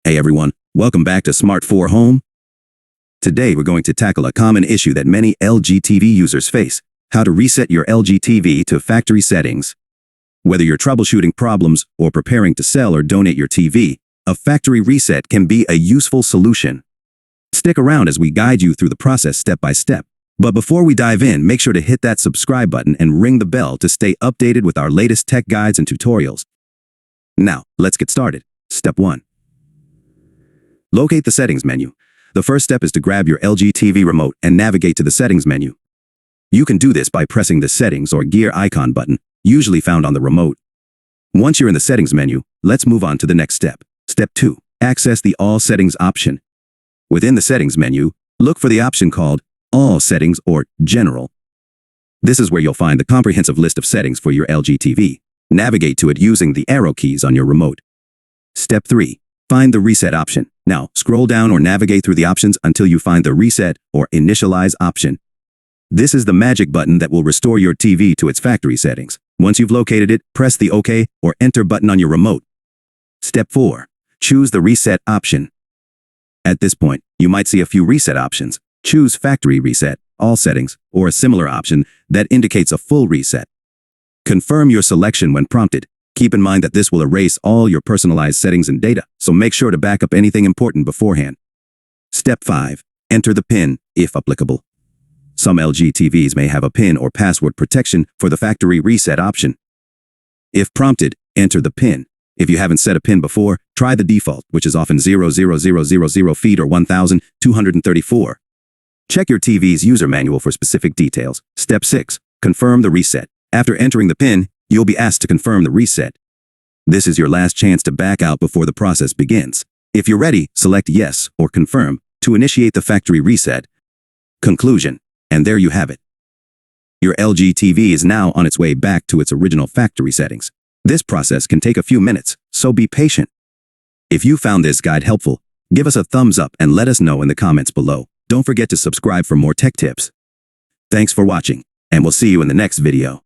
Hey everyone, welcome back to Smart 4 Home. Today we're going to tackle a common issue that many LG TV users face: how to reset your LG TV to factory settings. Whether you're troubleshooting problems or preparing to sell or donate your TV, a factory reset can be a useful solution. Stick around as we guide you through the process step by step. But before we dive in, make sure to hit that subscribe button and ring the bell to stay updated with our latest tech guides and tutorials. Now, let's get started. Step 1. Locate the settings menu. The first step is to grab your LG TV remote and navigate to the settings menu. You can do this by pressing the settings or gear icon button, usually found on the remote. Once you're in the settings menu, let's move on to the next step. Step 2. Access the All Settings option. Within the settings menu, look for the option called All Settings or General. This is where you'll find the comprehensive list of settings for your LG TV. Navigate to it using the arrow keys on your remote. Step 3. Find the Reset option. Now, scroll down or navigate through the options until you find the Reset or Initialize option. This is the magic button that will restore your TV to its factory settings. Once you've located it, press the OK or Enter button on your remote. Step 4. Choose the Reset option. At this point, you might see a few reset options. Choose Factory Reset, All Settings, or a similar option that indicates a full reset. Confirm your selection when prompted. Keep in mind that this will erase all your personalized settings and data, so make sure to back up anything important beforehand. Step 5. Enter the PIN, if applicable. Some LG TVs may have a PIN or password protection for the factory reset option. If prompted, enter the PIN. If you haven't set a PIN before, try the default, which is often 00000 feet or 1234. Check your TV's user manual for specific details. Step 6. Confirm the reset. After entering the PIN, you'll be asked to confirm the reset. This is your last chance to back out before the process begins. If you're ready, select Yes or Confirm to initiate the factory reset. Conclusion. And there you have it. Your LG TV is now on its way back to its original factory settings. This process can take a few minutes, so be patient. If you found this guide helpful, give us a thumbs up and let us know in the comments below. Don't forget to subscribe for more tech tips. Thanks for watching, and we'll see you in the next video.